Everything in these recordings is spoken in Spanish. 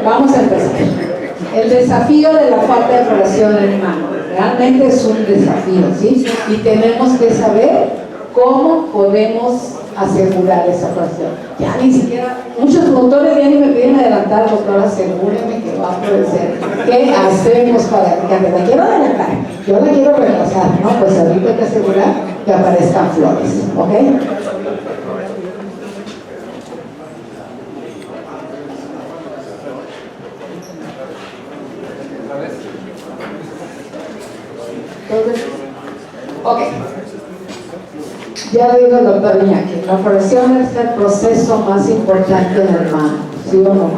Vamos a empezar. El desafío de la falta de floración en humano. Realmente es un desafío, ¿sí? Y tenemos que saber cómo podemos asegurar esa floración. Ya ni siquiera, muchos productores ya ni me piden adelantar, doctor, asegúreme que va a florecer. ¿Qué hacemos para que la quiero adelantar? Yo la quiero retrasar, ¿no? Pues ahorita hay que asegurar que aparezcan flores, ¿ok? Ok, ya dijo el doctor Iñaki, la floración es el proceso más importante en el mango, ¿sí o no?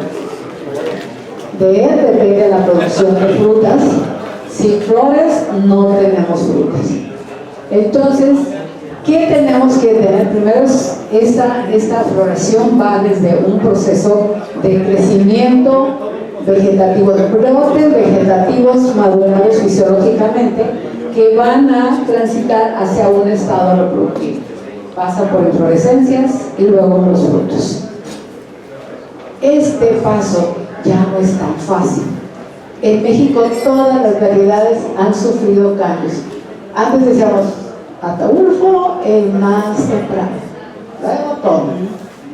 De él depende la producción de frutas. Sin flores no tenemos frutas. Entonces, ¿qué tenemos que tener? Primero, esta floración va desde un proceso de crecimiento vegetativo, de brotes vegetativos madurados fisiológicamente, que van a transitar hacia un estado reproductivo. Pasan por inflorescencias y luego los frutos. Este paso ya no es tan fácil. En México todas las variedades han sufrido cambios. Antes decíamos Ataulfo, el más temprano, luego Tom,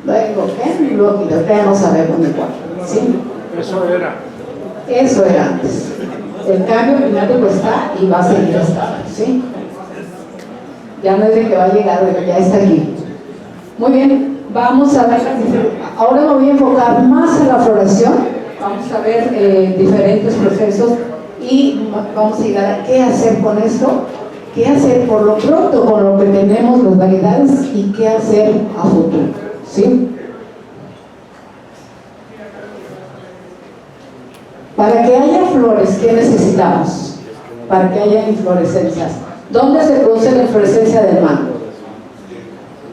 luego Ken y luego Guido, ya no sabemos ni cuál, ¿sí? Eso era antes. El cambio climático está y va a seguir estando, ¿sí? Ya no es de que va a llegar, ya está aquí. Muy bien, vamos a ver, ahora me voy a enfocar más en la floración, vamos a ver diferentes procesos y vamos a llegar a qué hacer con esto, qué hacer por lo pronto con lo que tenemos, las variedades, y qué hacer a futuro, ¿sí? Para que haya flores, ¿qué necesitamos? Para que haya inflorescencias. ¿Dónde se produce la inflorescencia del mango?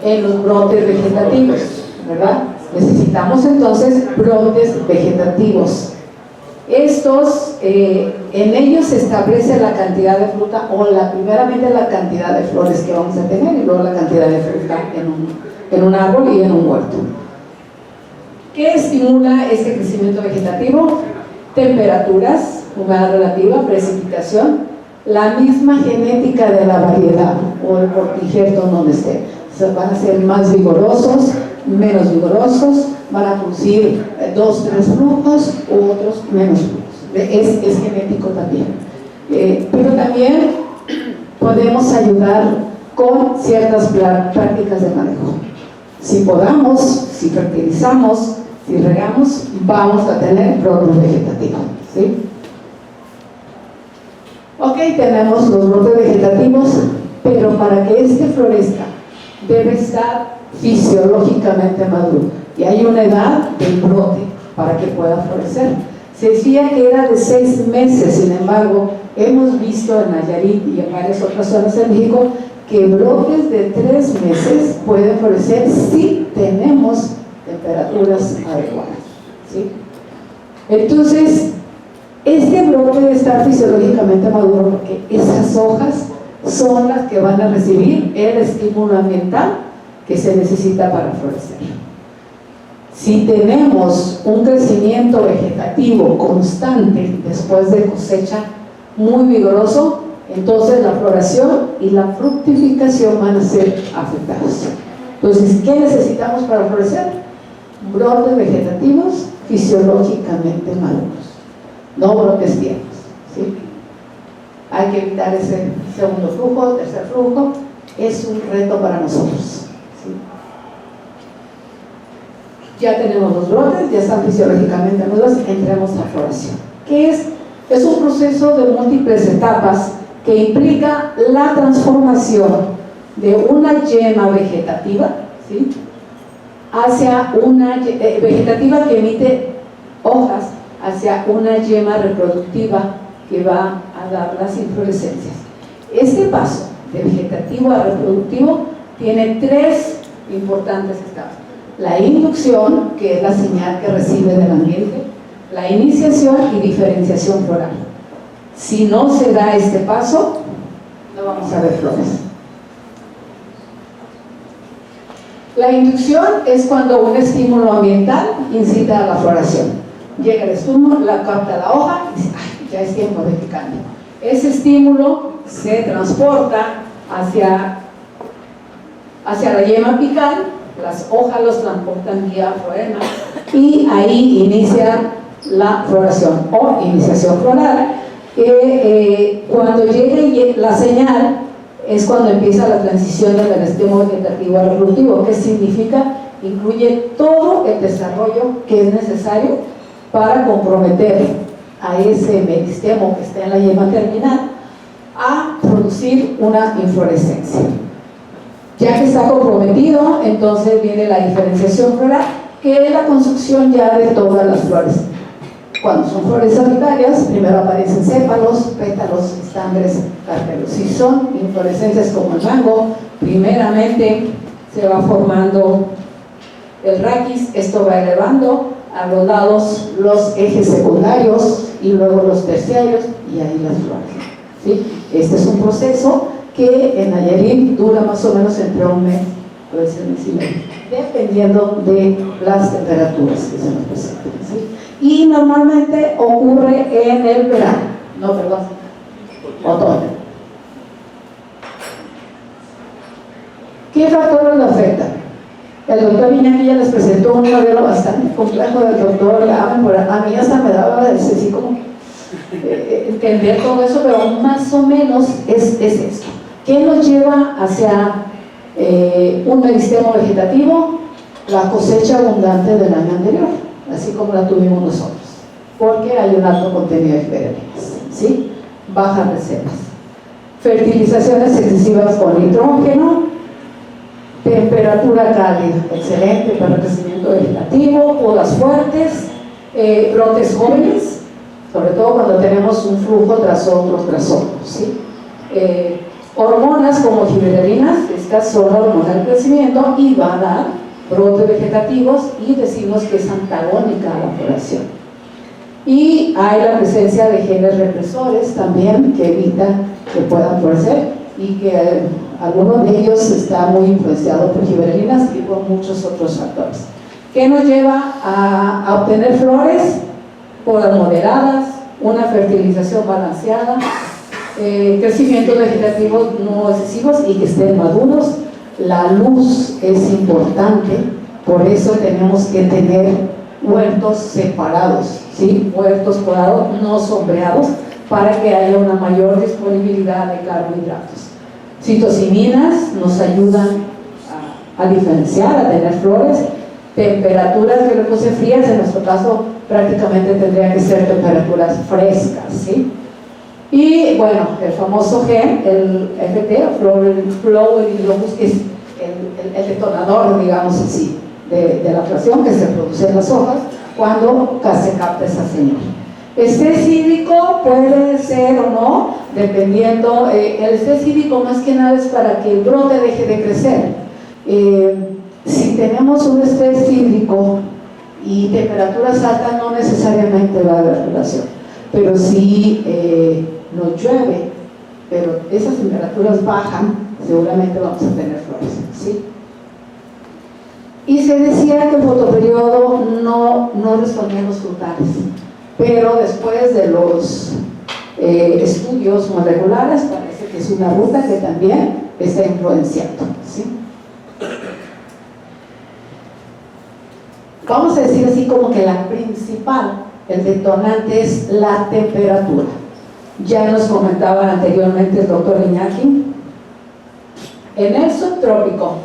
En los brotes vegetativos, ¿verdad? Necesitamos entonces brotes vegetativos. Estos, en ellos se establece la cantidad de fruta, o primeramente la cantidad de flores que vamos a tener, y luego la cantidad de fruta en un árbol y en un huerto. ¿Qué estimula este crecimiento vegetativo? Temperaturas, humedad relativa, precipitación, la misma genética de la variedad o el portigerto donde esté. O sea, van a ser más vigorosos, menos vigorosos, van a producir 2, 3 flujos u otros menos flujos. Es genético también. Pero también podemos ayudar con ciertas prácticas de manejo. Si podamos, si fertilizamos, si regamos, vamos a tener brotes vegetativos, ¿sí? Ok, tenemos los brotes vegetativos, pero para que este florezca debe estar fisiológicamente maduro, y hay una edad del brote para que pueda florecer. Se decía que era de 6 meses, sin embargo, hemos visto en Nayarit y en varias otras zonas de México que brotes de 3 meses pueden florecer si tenemos temperaturas adecuadas, ¿sí? Entonces, este brote debe estar fisiológicamente maduro porque esas hojas son las que van a recibir el estímulo ambiental que se necesita para florecer. Si tenemos un crecimiento vegetativo constante después de cosecha muy vigoroso, entonces la floración y la fructificación van a ser afectadas. Entonces, ¿qué necesitamos para florecer? Brotes vegetativos fisiológicamente maduros, no brotes tiernos, ¿sí? Hay que evitar ese segundo flujo, tercer flujo, es un reto para nosotros, ¿sí? Ya tenemos los brotes, ya están fisiológicamente maduros, entremos a floración. ¿Qué es? Es un proceso de múltiples etapas que implica la transformación de una yema vegetativa, ¿sí?, hacia una vegetativa que emite hojas, hacia una yema reproductiva que va a dar las inflorescencias. Este paso de vegetativo a reproductivo tiene 3 importantes etapas: la inducción, que es la señal que recibe del ambiente, la iniciación y diferenciación floral. Si no se da este paso, no vamos a ver flores. La inducción es cuando un estímulo ambiental incita a la floración. llega el estímulo, la capta la hoja y dice, ay, ya es tiempo de que cambie. Ese estímulo se transporta hacia la yema apical, las hojas los transportan vía floema y ahí inicia la floración o iniciación floral. Cuando llegue la señal es cuando empieza la transición del estímulo vegetativo al reproductivo, que significa incluye todo el desarrollo que es necesario para comprometer a ese meristemo que está en la yema terminal a producir una inflorescencia. Ya que está comprometido, entonces viene la diferenciación floral, que es la construcción ya de todas las flores. Cuando son flores solitarias, primero aparecen sépalos, pétalos, estambres, carpelos. Si son inflorescencias como el mango, primeramente se va formando el raquis, esto va elevando a los lados los ejes secundarios y luego los terciarios y ahí las flores, ¿sí? Este es un proceso que en Nayarit dura más o menos entre un mes, a veces un mes y medio, dependiendo de las temperaturas que se nos presenten, ¿sí? Y normalmente ocurre en el verano, otoño. ¿Qué factores lo afectan? El doctor Iñaki ya les presentó un modelo bastante complejo del doctor Lamen, a mí hasta me daba así como entender todo eso, pero más o menos es esto. ¿Qué nos lleva hacia un meristemo vegetativo? La cosecha abundante del año anterior, así como la tuvimos nosotros, porque hay un alto contenido de giberelinas, ¿sí? Bajas reservas, fertilizaciones excesivas con nitrógeno, temperatura cálida, excelente para el crecimiento vegetativo, podas fuertes, brotes jóvenes, sobre todo cuando tenemos un flujo tras otro, ¿sí? Hormonas como giberelinas, estas son hormonas del crecimiento y van a dar brotes vegetativos y decimos que es antagónica a la floración. Y hay la presencia de genes represores también que evitan que puedan florecer y que algunos de ellos están muy influenciados por giberelinas y por muchos otros factores. ¿Qué nos lleva a obtener flores? Podas moderadas, una fertilización balanceada, crecimientos vegetativos no excesivos y que estén maduros. La luz es importante, por eso tenemos que tener huertos separados, ¿sí? Huertos podados, no sombreados, para que haya una mayor disponibilidad de carbohidratos. Citosininas nos ayudan a diferenciar, a tener flores. Temperaturas de repose frías, en nuestro caso prácticamente tendrían que ser temperaturas frescas, ¿sí? Y bueno, el famoso gen, el FT, Flowering Locus, que es el detonador, digamos así, de la floración que se produce en las hojas cuando se capta esa señal. Estrés hídrico puede ser o no, dependiendo. El estrés hídrico más que nada es para que el brote deje de crecer. Si tenemos un estrés hídrico y temperaturas altas, no necesariamente va a haber relación, pero si no llueve, pero esas temperaturas bajan, seguramente vamos a tener flores, ¿sí? Y se decía que el fotoperiodo no respondía a los frutales, pero después de los estudios moleculares parece que es una ruta que también está influenciando, ¿sí? Vamos a decir así como que la principal, el detonante es la temperatura. Ya nos comentaba anteriormente el doctor Iñaki, en el subtrópico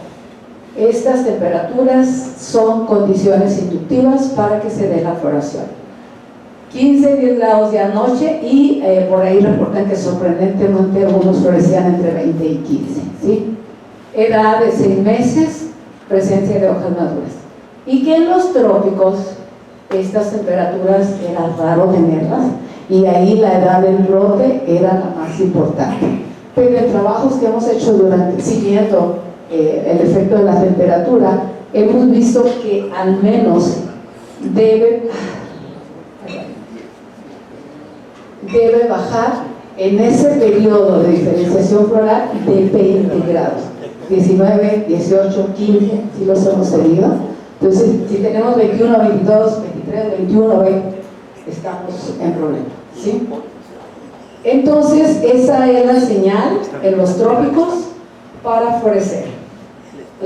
estas temperaturas son condiciones inductivas para que se dé la floración. 15-10 grados de anoche y por ahí reportan que sorprendentemente algunos florecían entre 20 y 15, ¿sí? Edad de 6 meses, presencia de hojas maduras. Y que en los trópicos estas temperaturas era raro tenerlas y ahí la edad del brote era la más importante. Pero en trabajos que hemos hecho siguiendo el efecto de la temperatura, hemos visto que al menos debe bajar en ese periodo de diferenciación floral de 20 grados, 19, 18, 15, si los hemos tenido. Entonces, si tenemos 21, 22, 23, 21, 20, estamos en problema, ¿sí? Entonces, esa es la señal en los trópicos para florecer.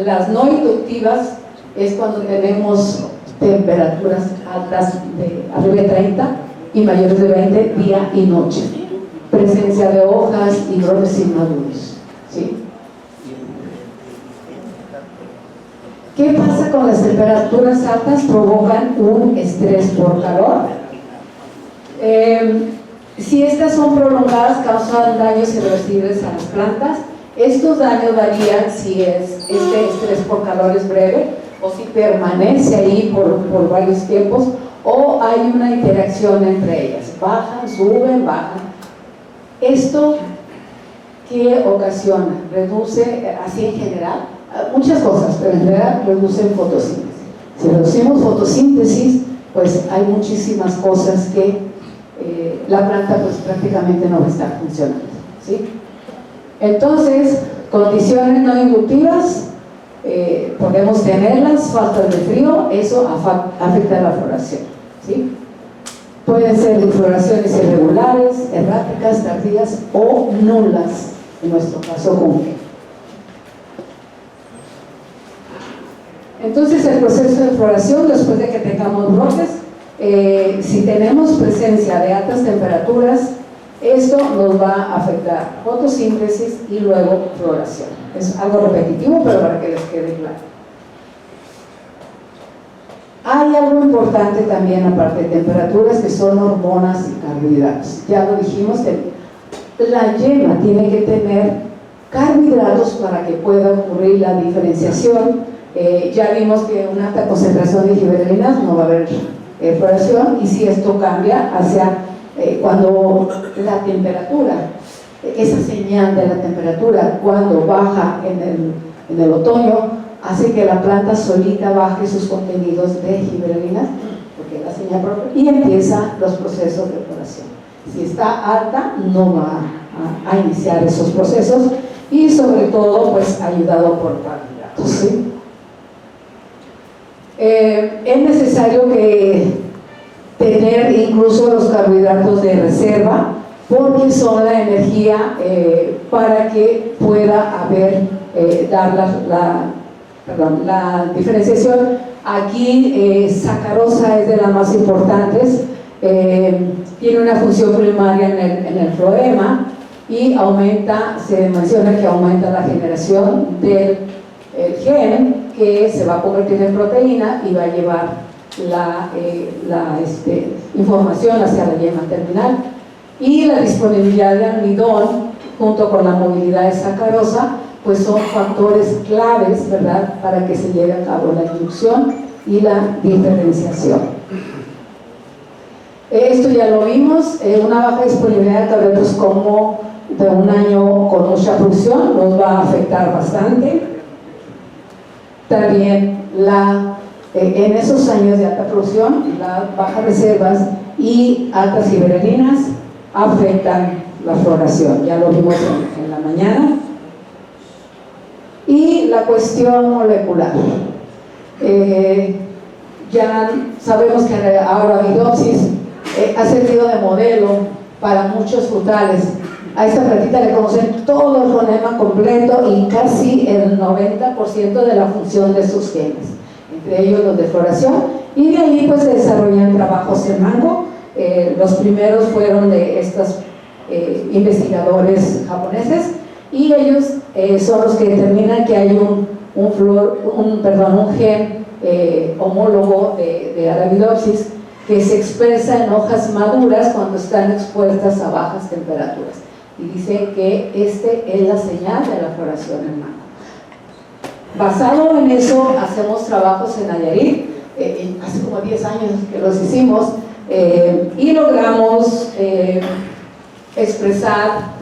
Las no inductivas es cuando tenemos temperaturas altas de arriba de 30 y mayores de 20 día y noche. Presencia de hojas y brotes inmaduros, ¿sí? ¿Qué pasa con las temperaturas altas? Provocan un estrés por calor. Si estas son prolongadas, causan daños irreversibles a las plantas. Estos daños varían si este estrés por calor es breve o si permanece ahí por varios tiempos, o hay una interacción entre ellas. Bajan, suben, bajan. ¿Esto qué ocasiona? Reduce, así en general, muchas cosas, pero en general reduce fotosíntesis. Si reducimos fotosíntesis, pues hay muchísimas cosas que la planta pues prácticamente no va a estar funcionando, ¿sí? Entonces, condiciones no inductivas, podemos tenerlas, faltas de frío, eso afecta la floración, ¿sí? Pueden ser floraciones irregulares, erráticas, tardías o nulas, en nuestro caso común. Entonces, el proceso de floración, después de que tengamos brotes, si tenemos presencia de altas temperaturas, esto nos va a afectar fotosíntesis y luego floración. Es algo repetitivo, pero para que les quede claro. Hay algo importante también, aparte de temperaturas, que son hormonas y carbohidratos. Ya lo dijimos, la yema tiene que tener carbohidratos para que pueda ocurrir la diferenciación. Ya vimos que una alta concentración de gibberelinas no va a haber floración, y si esto cambia hacia cuando la temperatura, esa señal de la temperatura cuando baja en el otoño, hace que la planta solita baje sus contenidos de gibberelinas, porque es la señal propia, y empieza los procesos de floración. Si está alta, no va a iniciar esos procesos, y sobre todo pues ayudado por carbohidratos, ¿sí? Es necesario tener incluso los carbohidratos de reserva, porque son la energía para que pueda haber dar la diferenciación. Aquí sacarosa es de las más importantes, tiene una función primaria en el floema y se menciona que aumenta la generación del gen, que se va a convertir en proteína y va a llevar la información hacia la yema terminal. Y la disponibilidad de almidón junto con la movilidad de sacarosa pues son factores claves, ¿verdad?, para que se lleve a cabo la inducción y la diferenciación. Esto ya lo vimos, una baja disponibilidad de carbohidratos como de un año con mucha producción nos va a afectar bastante. También en esos años de alta producción, las bajas reservas y altas gibberelinas afectan la floración, ya lo vimos en la mañana. Y la cuestión molecular, ya sabemos que Arabidopsis ha servido de modelo para muchos frutales. A esta plantita le conocen todo el fonema completo y casi el 90% de la función de sus genes, entre ellos los de floración, y de ahí pues se desarrollan trabajos en mango. Los primeros fueron de estos investigadores japoneses, y ellos son los que determinan que hay un gen homólogo de Arabidopsis que se expresa en hojas maduras cuando están expuestas a bajas temperaturas, y dicen que es la señal de la floración en mango. Basado en eso hacemos trabajos en Nayarit, hace como 10 años que los hicimos, y logramos expresar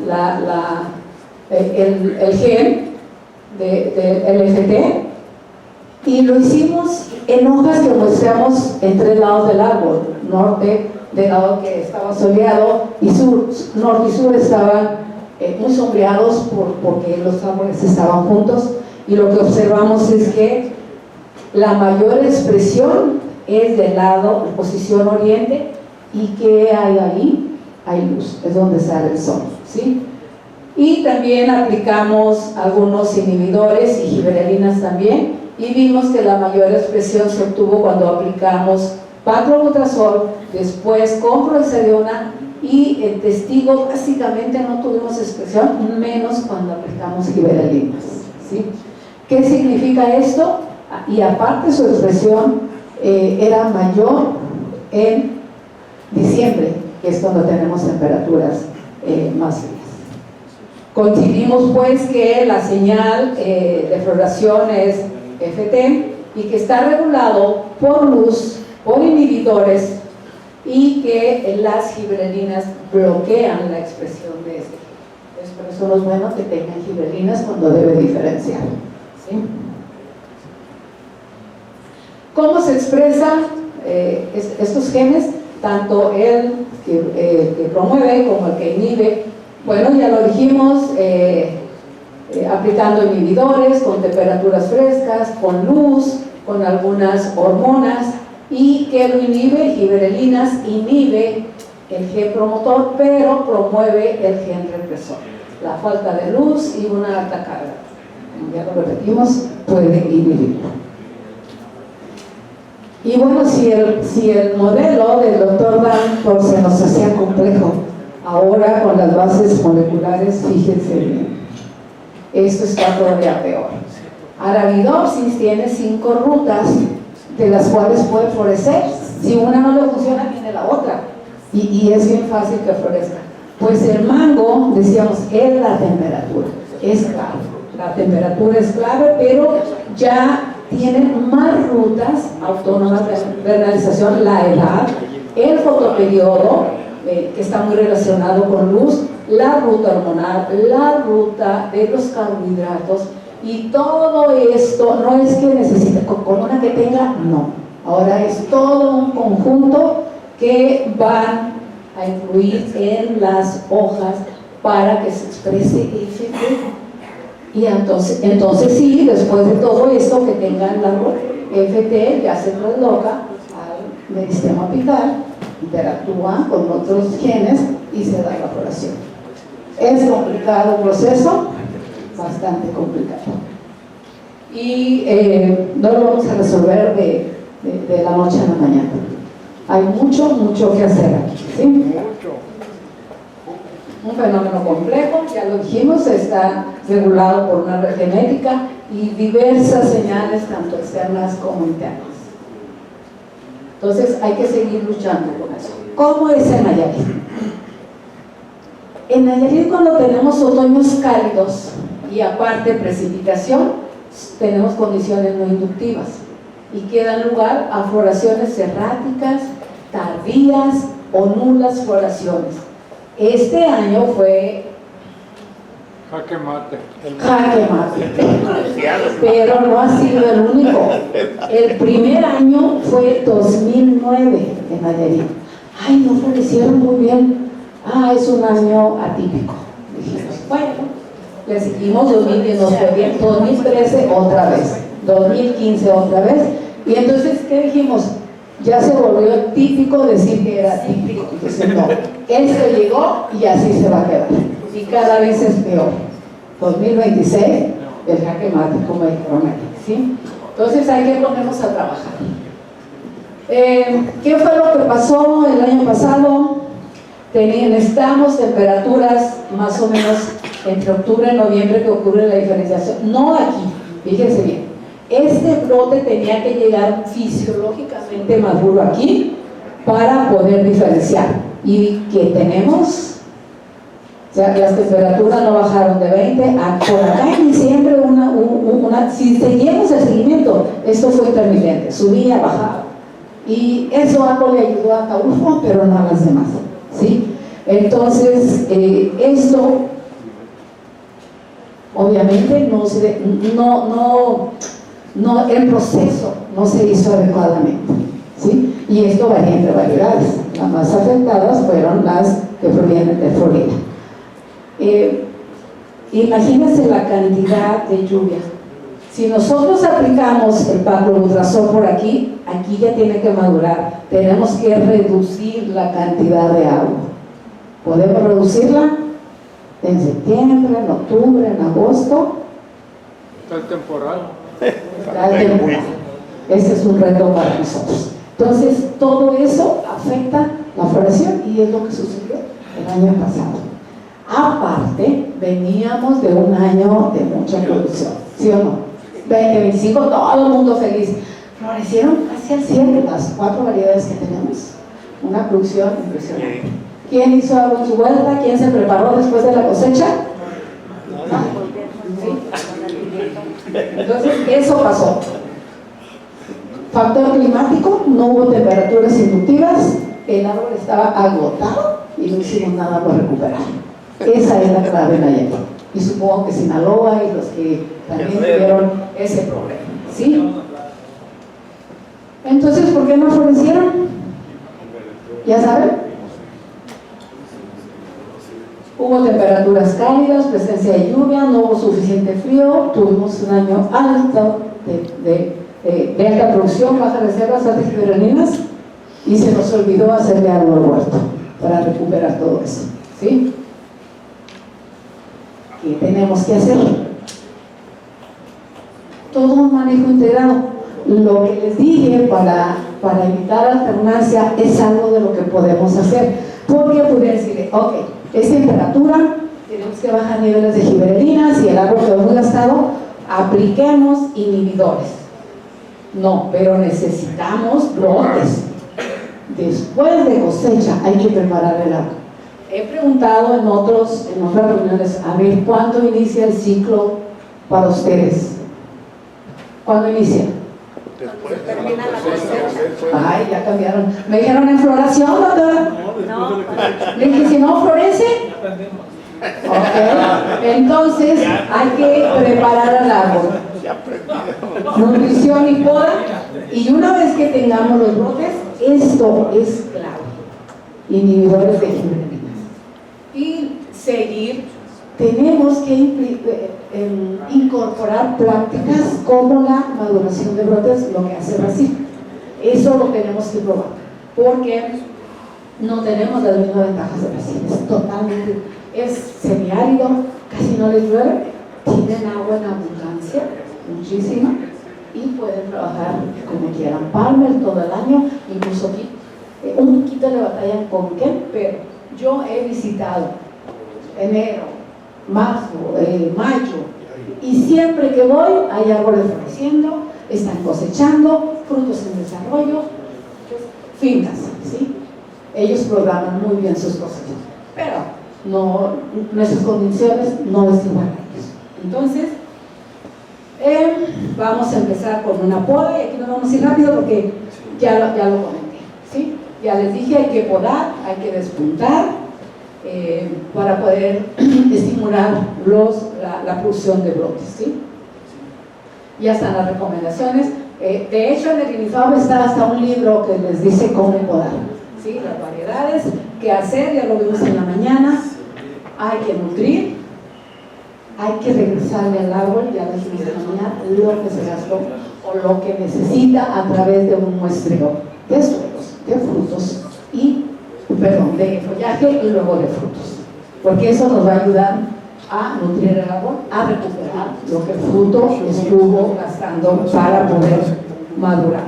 el gen del LFT, y lo hicimos en hojas que muestramos en 3 lados del árbol: norte, del lado que estaba soleado, y sur. Norte y sur estaban muy sombreados porque los árboles estaban juntos, y lo que observamos es que la mayor expresión es del lado en posición oriente, ¿Y qué hay ahí? Hay luz, es donde sale el sol, ¿sí? Y también aplicamos algunos inhibidores y giberelinas también, y vimos que la mayor expresión se obtuvo cuando aplicamos paclobutrazol, después con fluoxetiona, y el testigo básicamente no tuvimos expresión, menos cuando aplicamos giberelinas, ¿sí? ¿Qué significa esto? Y aparte su expresión era mayor en diciembre, que es cuando tenemos temperaturas más frías. Coincidimos pues que la señal de floración es FT y que está regulado por luz, por inhibidores, y que las giberelinas bloquean la expresión de este. Entonces, por eso no es bueno que tengan giberelinas cuando debe diferenciar, ¿sí? ¿Cómo se expresan estos genes? Tanto el que promueve como el que inhibe. Bueno, ya lo dijimos, aplicando inhibidores con temperaturas frescas, con luz, con algunas hormonas. Y que lo inhibe, giberelinas inhibe el gen promotor, pero promueve el gen represor. La falta de luz y una alta carga, ya lo repetimos, puede inhibirlo. Y bueno, si el modelo del Dr. Danforth se nos hacía complejo, ahora con las bases moleculares, fíjense bien, esto está todavía peor. Arabidopsis tiene 5 rutas, de las cuales puede florecer. Si una no le funciona, tiene la otra, y es bien fácil que florezca. Pues el mango, decíamos, es la temperatura, es clave. La temperatura es clave, pero ya tienen más rutas autónomas de realización, la edad, el fotoperiodo, que está muy relacionado con luz, la ruta hormonal, la ruta de los carbohidratos. Y todo esto no es que necesite, con una que tenga, no. Ahora es todo un conjunto que van a influir en las hojas para que se exprese FT. Y entonces sí, después de todo esto, que tengan la FT, ya se trasloca al meristema apical, interactúa con otros genes y se da la floración. Es complicado el proceso, bastante complicado, y no lo vamos a resolver de la noche a la mañana. Hay mucho que hacer aquí, ¿sí? Un fenómeno complejo, ya lo dijimos, está regulado por una red genética y diversas señales, tanto externas como internas. Entonces hay que seguir luchando con eso. ¿Cómo es en Nayarit? En Nayarit, cuando tenemos otoños cálidos y aparte precipitación, tenemos condiciones no inductivas y que dan lugar a floraciones erráticas, tardías o nulas floraciones. Este año fue jaque mate, pero no ha sido el único. El primer año fue 2009 en Nayarit. Ay, no florecieron muy bien. Es un año atípico. Dijimos, bueno, le seguimos. 2010 nos fue bien, 2013 otra vez, 2015 otra vez, y entonces, ¿qué dijimos? Ya se volvió típico decir que era típico. Entonces, no, esto llegó y así se va a quedar, y cada vez es peor. 2026, el jaque mate, como dijeron aquí, ¿sí? Entonces hay que ponernos a trabajar. ¿Qué fue lo que pasó el año pasado? Necesitamos temperaturas más o menos entre octubre y noviembre, que ocurre la diferenciación. No aquí, fíjense bien. Este brote tenía que llegar fisiológicamente maduro aquí para poder diferenciar. Y que tenemos, o sea, las temperaturas no bajaron de 20 a por acá en diciembre si seguimos el seguimiento, esto fue intermitente, subía, bajaba. Y eso algo le ayudó a Taulfo, pero no a las demás, ¿sí? Entonces, esto obviamente el proceso no se hizo adecuadamente, ¿sí? Y esto varía entre variedades. Las más afectadas fueron las que provienen de Florida. Imagínense la cantidad de lluvia. Si nosotros aplicamos el paclobutrazol por aquí, aquí ya tiene que madurar. Tenemos que reducir la cantidad de agua. ¿Podemos reducirla? En septiembre, en octubre, en agosto. Está el temporal. Está el temporal. Ese es un reto para nosotros. Entonces, todo eso afecta la floración y es lo que sucedió el año pasado. Aparte, veníamos de un año de mucha producción, ¿sí o no? 2025, todo el mundo feliz. Florecieron casi al 100 las 4 variedades que tenemos. Una producción impresionante. ¿Quién hizo algo en su huerta? ¿Quién se preparó después de la cosecha? ¿Sí? Entonces, eso pasó. Factor climático, no hubo temperaturas inductivas, el árbol estaba agotado y no hicimos nada por recuperar. Esa es la clave en la hierba. Y supongo que Sinaloa y los que también tuvieron ese problema, ¿sí? Entonces, ¿por qué no florecieron? ¿Ya saben? Hubo temperaturas cálidas, presencia de lluvia, no hubo suficiente frío, tuvimos un año alto de alta producción, bajas reservas, altas giberelinas, y se nos olvidó hacerle algo al huerto para recuperar todo eso, ¿sí? ¿Qué tenemos que hacer? Todo un manejo integrado. Lo que les dije para evitar alternancia es algo de lo que podemos hacer, porque pudieran decir, ok, es temperatura, tenemos que bajar niveles de giberelinas y el árbol quedó muy gastado, apliquemos inhibidores. No, pero necesitamos brotes. Después de cosecha hay que preparar el árbol. He preguntado en otras reuniones, a ver, ¿cuándo inicia el ciclo para ustedes? ¿Cuándo inicia? Después termina la cosecha. Ay, ya cambiaron. Me dijeron en floración, doctora. No. Le dije, si no florece. Ok, entonces hay que preparar al árbol. Nutrición y poda. Y una vez que tengamos los brotes, esto es clave. Inhibidores de giberelinas. Y seguir, tenemos que incorporar prácticas como la maduración de brotes, lo que hace Brasil. Eso lo tenemos que probar, porque no tenemos las mismas ventajas de Brasil. Es totalmente, es semiárido, casi no les llueve, tienen agua en abundancia, muchísima, y pueden trabajar como quieran. Palmer todo el año, incluso aquí, un poquito le batallan con qué, pero yo he visitado enero, marzo, mayo, y siempre que voy hay árboles floreciendo, están cosechando, frutos en desarrollo, fincas, ¿sí? Ellos programan muy bien sus cosechas, pero no, nuestras condiciones no es igual a ellos. Entonces, vamos a empezar con una poda, y aquí nos vamos a ir rápido porque ya lo comenté, ¿sí? Ya les dije, hay que podar, hay que despuntar para poder estimular la producción de brotes, ¿sí? Ya están las recomendaciones. De hecho, en el INIFAB está hasta un libro que les dice cómo podar, ¿sí? Las variedades, qué hacer, ya lo vimos en la mañana. Hay que nutrir, hay que regresarle al árbol, ya lo dijimos en la mañana, lo que se gastó o lo que necesita a través de un muestreo de suelos, de frutos de follaje y luego de frutos, porque eso nos va a ayudar a nutrir el árbol, a recuperar lo que el fruto estuvo gastando para poder madurar.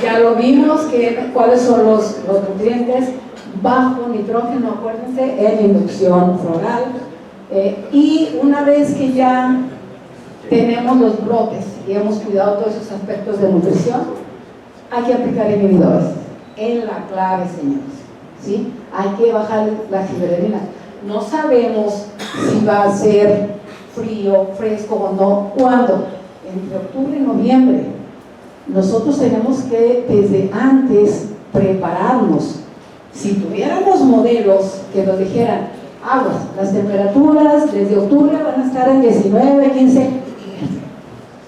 Ya lo vimos, cuáles son los nutrientes bajo nitrógeno, acuérdense, en inducción floral. Y una vez que ya tenemos los brotes y hemos cuidado todos esos aspectos de nutrición, hay que aplicar inhibidores. Es la clave, señores, ¿sí? Hay que bajar la giberelina. No sabemos si va a ser frío, fresco o no. ¿Cuándo? Entre octubre y noviembre. Nosotros tenemos que desde antes prepararnos. Si tuviéramos modelos que nos dijeran, aguas, las temperaturas desde octubre van a estar en 19, 15,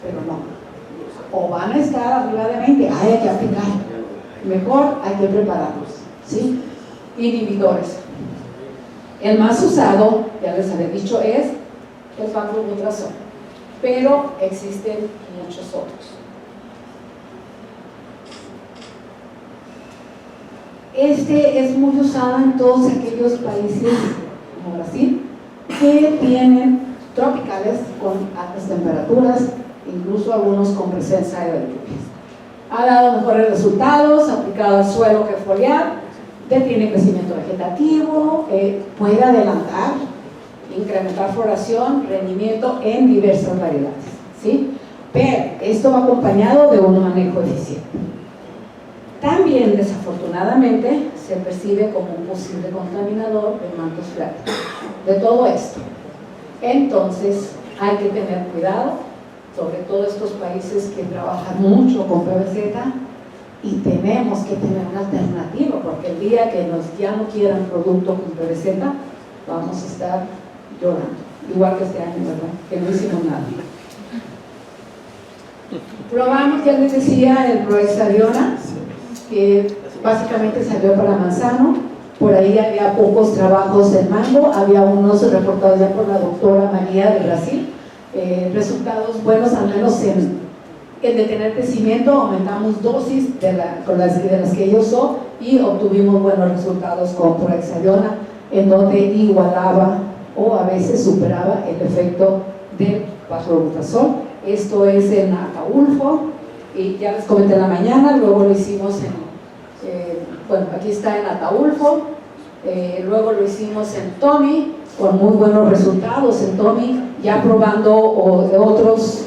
pero no. O van a estar arriba de 20, hay que aplicar. Mejor hay que prepararnos, ¿sí? Inhibidores. El más usado, ya les había dicho, es es baclobutasol, pero existen muchos otros. Este es muy usado en todos aquellos países como Brasil que tienen tropicales con altas temperaturas, incluso algunos con presencia de lluvias. Ha dado mejores resultados, aplicado al suelo que foliar, detiene crecimiento vegetativo, puede adelantar, incrementar floración, rendimiento en diversas variedades, ¿sí? Pero esto va acompañado de un manejo eficiente. También, desafortunadamente, se percibe como un posible contaminador de mantos freáticos de todo esto. Entonces, hay que tener cuidado, sobre todo estos países que trabajan mucho con PBZ, y tenemos que tener una alternativa, porque el día que ya no quieran producto con PBZ, vamos a estar llorando, igual que este año, ¿verdad? Que no hicimos nada. Probamos, ya les decía, el Prohexadiona, que básicamente salió para manzano. Por ahí había pocos trabajos en mango, había unos reportados ya por la doctora María de Brasil, resultados buenos, al menos en detener crecimiento. Aumentamos dosis de las que ella usó y obtuvimos buenos resultados con Prohexadiona, en donde igualaba o a veces superaba el efecto del baclobutasol. Esto es en Ataulfo, y ya les comenté en la mañana, luego lo hicimos bueno, aquí está en Ataulfo, luego lo hicimos en Tomi, con muy buenos resultados en Tomi, ya probando otros,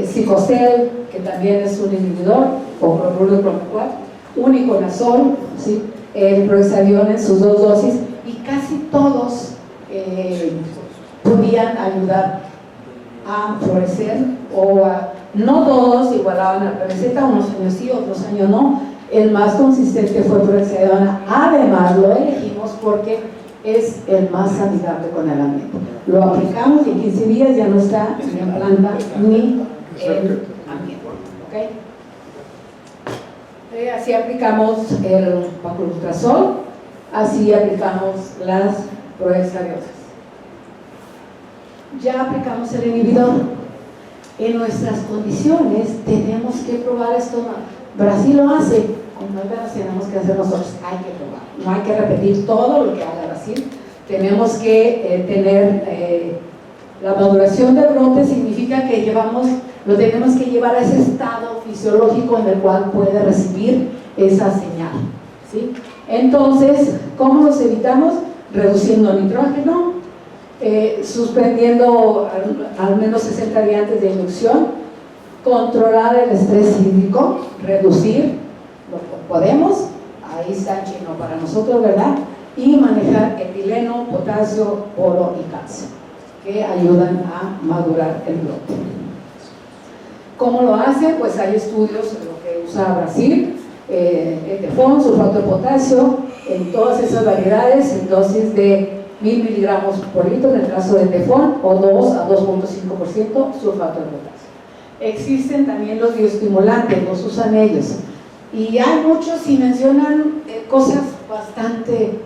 Cicocel, que también es un inhibidor, o cloruro de cromo-4, Uniconazol, ¿sí? El Prohexadiona en sus 2 dosis, y casi todos podían ayudar a florecer, no todos igualaban al PBZ, unos años sí, otros años no. El más consistente fue Prohexadiona, además lo elegimos porque es el más amigable con el ambiente. Lo aplicamos y en 15 días ya no está ni en planta ni en ambiente, ¿okay? Así aplicamos el baclobutasol, así aplicamos las Prohexadionas. Ya aplicamos el inhibidor. En nuestras condiciones tenemos que probar esto. Brasil lo hace, como tenemos que hacer nosotros, hay que probar. No hay que repetir todo lo que haga Brasil. Tenemos que tener la maduración del brote, significa que lo tenemos que llevar a ese estado fisiológico en el cual puede recibir esa señal, ¿sí? Entonces, ¿cómo los evitamos? Reduciendo nitrógeno, suspendiendo al menos 60 días antes de inducción, controlar el estrés hídrico, reducir lo que podemos, ahí está chino para nosotros, ¿verdad? Y manejar etileno, potasio, boro y calcio, que ayudan a madurar el brote. ¿Cómo lo hace? Pues hay estudios en lo que usa Brasil, Etefón, sulfato de potasio, en todas esas variedades, en dosis de 1000 miligramos por litro en el caso de Etefón, o 2 a 2.5% sulfato de potasio. Existen también los bioestimulantes, los usan ellos, y hay muchos y mencionan cosas bastante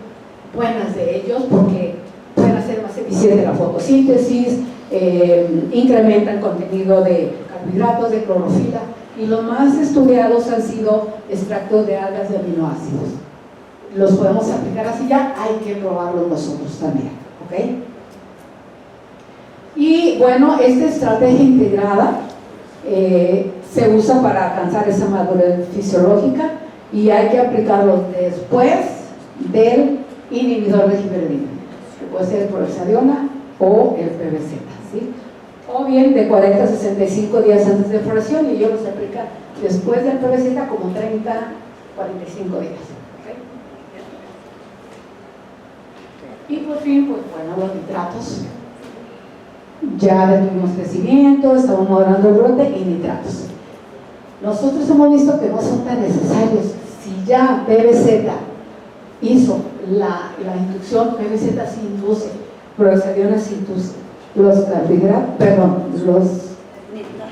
buenas de ellos, porque pueden hacer más eficiente la fotosíntesis, incrementan contenido de carbohidratos, de clorofila, y los más estudiados han sido extractos de algas de aminoácidos. Los podemos aplicar así, ya hay que probarlos nosotros también, ¿ok? Y bueno, esta estrategia integrada se usa para alcanzar esa madurez fisiológica, y hay que aplicarlo después del inhibidor de gibberelina, que puede ser el Prohexadiona o el PBZ, ¿sí? O bien de 40 a 65 días antes de floración, y ellos los aplican después del PBZ como 30 a 45 días, ¿okay? Y por fin, pues bueno, los nitratos. Ya detuvimos crecimiento, estamos moderando el brote, y nitratos. Nosotros hemos visto que no son tan necesarios. Si ya PBZ hizo la inducción, PBZ se induce, Prohexadiona se induce. Los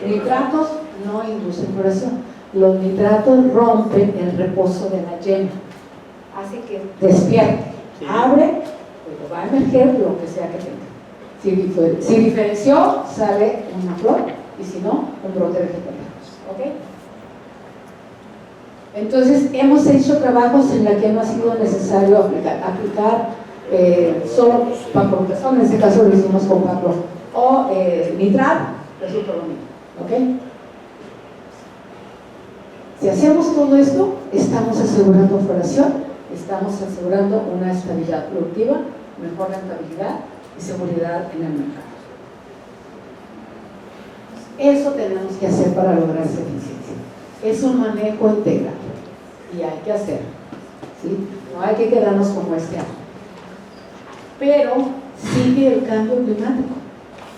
nitratos no inducen floración. Los nitratos rompen el reposo de la yema, hace que despierte, abre, pero va a emerger lo que sea que tenga. Si diferenció, sale una flor, y si no, un brote vegetal. ¿Ok? Entonces, hemos hecho trabajos en los que no ha sido necesario aplicar solo pacloflor, en este caso lo hicimos con paclo, o nitrat, resulta lo mismo. ¿Ok? Si hacemos todo esto, estamos asegurando floración, estamos asegurando una estabilidad productiva, mejor rentabilidad y seguridad en el mercado. Eso tenemos que hacer para lograr esa eficiencia. Es un manejo integral y hay que hacerlo, ¿sí? No hay que quedarnos como este año. Pero sigue el cambio climático.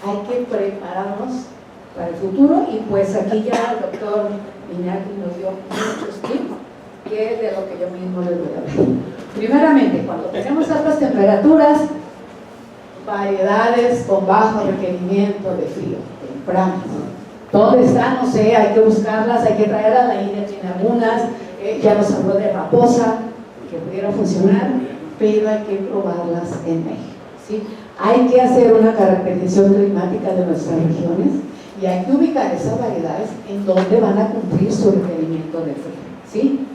Hay que prepararnos para el futuro y pues aquí ya el doctor Iñaki nos dio muchos tips, que es de lo que yo mismo les voy a hablar. Primeramente, cuando tenemos altas temperaturas, variedades con bajo requerimiento de frío, tempranas. ¿Dónde están? No sé, hay que buscarlas, hay que traer a la India, tiene algunas, ya nos habló de raposa, que pudiera funcionar, pero hay que probarlas en México, ¿sí? Hay que hacer una caracterización climática de nuestras regiones y hay que ubicar esas variedades en donde van a cumplir su requerimiento de frío, ¿sí?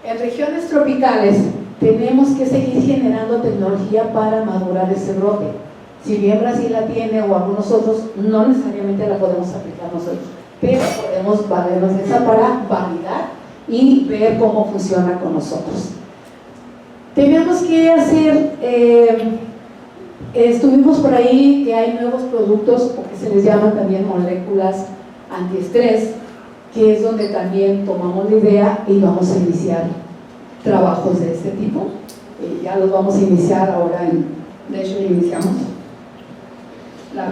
En regiones tropicales tenemos que seguir generando tecnología para madurar ese brote. Si bien Brasil la tiene o algunos otros, no necesariamente la podemos aplicar nosotros, pero podemos valernos de esa para validar y ver cómo funciona con nosotros. Tenemos que hacer, estuvimos por ahí que hay nuevos productos, o que se les llaman también moléculas antiestrés, que es donde también tomamos la idea y vamos a iniciar trabajos de este tipo. Ya los vamos a iniciar ahora, de hecho ya iniciamos.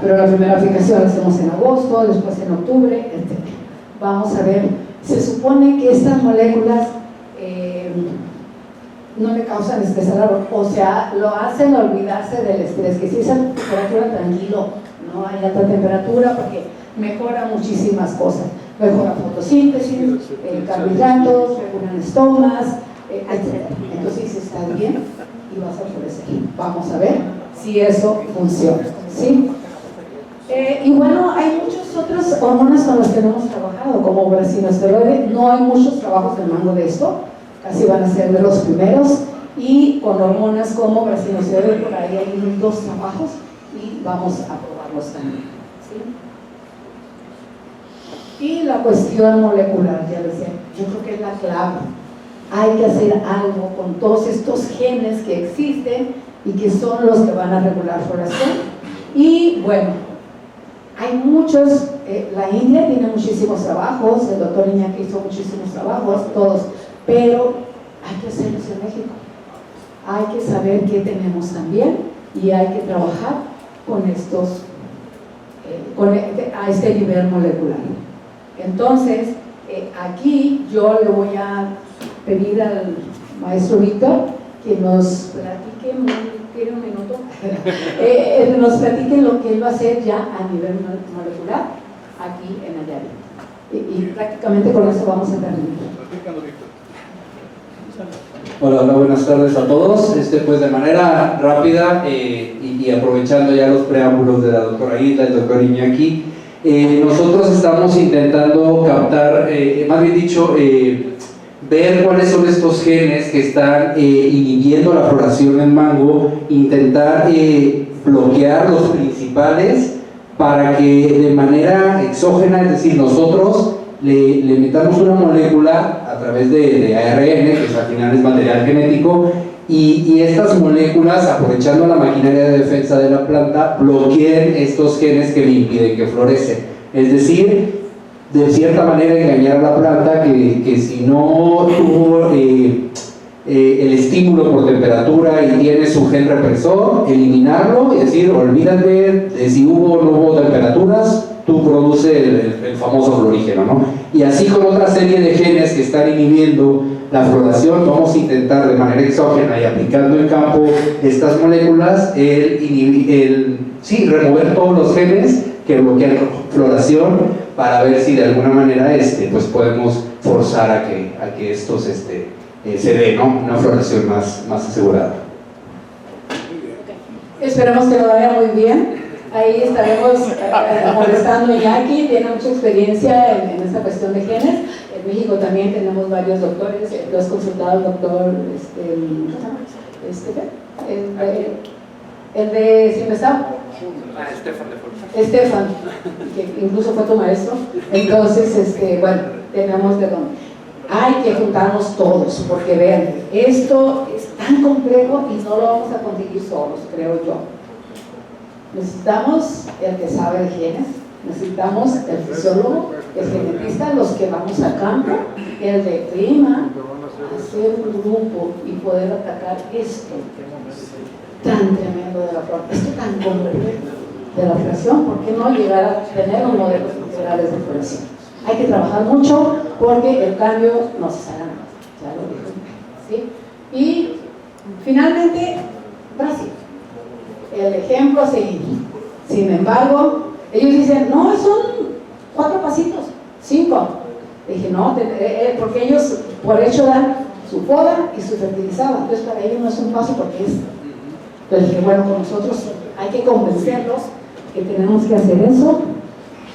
Pero la primera aplicación la hacemos en agosto, después en octubre, etc. Vamos a ver, se supone que estas moléculas no le causan estrés al árbol, o sea, lo hacen olvidarse del estrés, que si esa temperatura, tranquilo, no hay alta temperatura, porque mejora muchísimas cosas, mejora fotosíntesis, carbohidratos, regulan estomas, etc. Entonces está bien y vas a florecer. Vamos a ver si eso funciona, ¿sí? Y bueno, hay muchas otras hormonas con las que no hemos trabajado, como brasinoesteroide. No hay muchos trabajos de mango de esto, casi van a ser de los primeros, y con hormonas como brasinoesteroide, por ahí hay 2 trabajos y vamos a probarlos también, ¿sí? Y la cuestión molecular, ya decía, yo creo que es la clave. Hay que hacer algo con todos estos genes que existen y que son los que van a regular floración. Y bueno, hay muchos, la India tiene muchísimos trabajos, el doctor Iñaki hizo muchísimos trabajos, todos, pero hay que hacerlos en México. Hay que saber qué tenemos también y hay que trabajar con estos, a este nivel molecular. Entonces, aquí yo le voy a pedir al maestro Víctor que nos platique, ¿tiene un minuto? Nos platique lo que él va a hacer ya a nivel molecular aquí en Nayarit. Y prácticamente con eso vamos a terminar. Hola, buenas tardes a todos. Pues de manera rápida y aprovechando ya los preámbulos de la doctora Isla, el doctor Iñaki, nosotros estamos intentando captar, más bien dicho, ver cuáles son estos genes que están inhibiendo la floración en mango, intentar bloquear los principales para que de manera exógena, es decir, nosotros le metamos una molécula a través de ARN, que al final es material genético, y estas moléculas, aprovechando la maquinaria de defensa de la planta, bloqueen estos genes que le impiden que florece. Es decir, de cierta manera engañar a la planta que si no tuvo el estímulo por temperatura y tiene su gen represor, eliminarlo y decir, olvídate de si hubo o no hubo temperaturas, tú produces el famoso florígeno, ¿no? Y así con otra serie de genes que están inhibiendo la floración, vamos a intentar de manera exógena y aplicando en campo estas moléculas, remover todos los genes que bloquean floración para ver si de alguna manera pues podemos forzar a que estos se dé, ¿no? Una floración más asegurada. Esperemos que lo vaya muy bien. Ahí estaremos molestando a Jackie, tiene mucha experiencia en esta cuestión de genes. En México también tenemos varios doctores, tú has consultado al doctor, el de Simestado. Estefan, que incluso fue tu maestro. Entonces, bueno, tenemos de dónde. Hay que juntarnos todos, porque vean, esto es tan complejo y no lo vamos a conseguir solos, creo yo. Necesitamos el que sabe de genes, necesitamos el fisiólogo, el genetista, los que vamos al campo, el de clima, hacer un grupo y poder atacar esto tan tremendo de la flor, esto tan complejo de la floración. ¿Por qué no llegar a tener un modelo integrales de floración? Hay que trabajar mucho porque el cambio no se sale nada, ya lo dije, ¿sí? Y finalmente, Brasil, el ejemplo a seguir. Sin embargo, ellos dicen, no, son 4 pasitos, 5. Dije, no, porque ellos por hecho dan su poda y su fertilizado, entonces para ellos no es un paso porque es. Entonces dije, bueno, con nosotros hay que convencerlos que tenemos que hacer eso,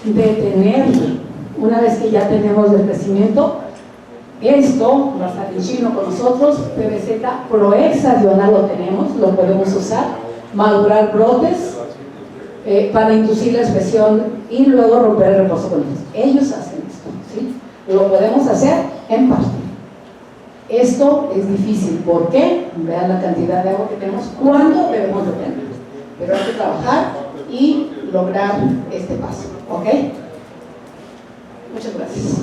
de tener, una vez que ya tenemos el crecimiento, esto va a estar en chino con nosotros, PBZ prohexadional lo tenemos, lo podemos usar, madurar brotes para inducir la expresión y luego romper el reposo con ellos. Ellos hacen esto, ¿sí? Lo podemos hacer en parte. Esto es difícil, ¿por qué? Vean la cantidad de agua que tenemos, cuánto debemos de tener, pero hay que trabajar y lograr este paso, ¿ok? Muchas gracias.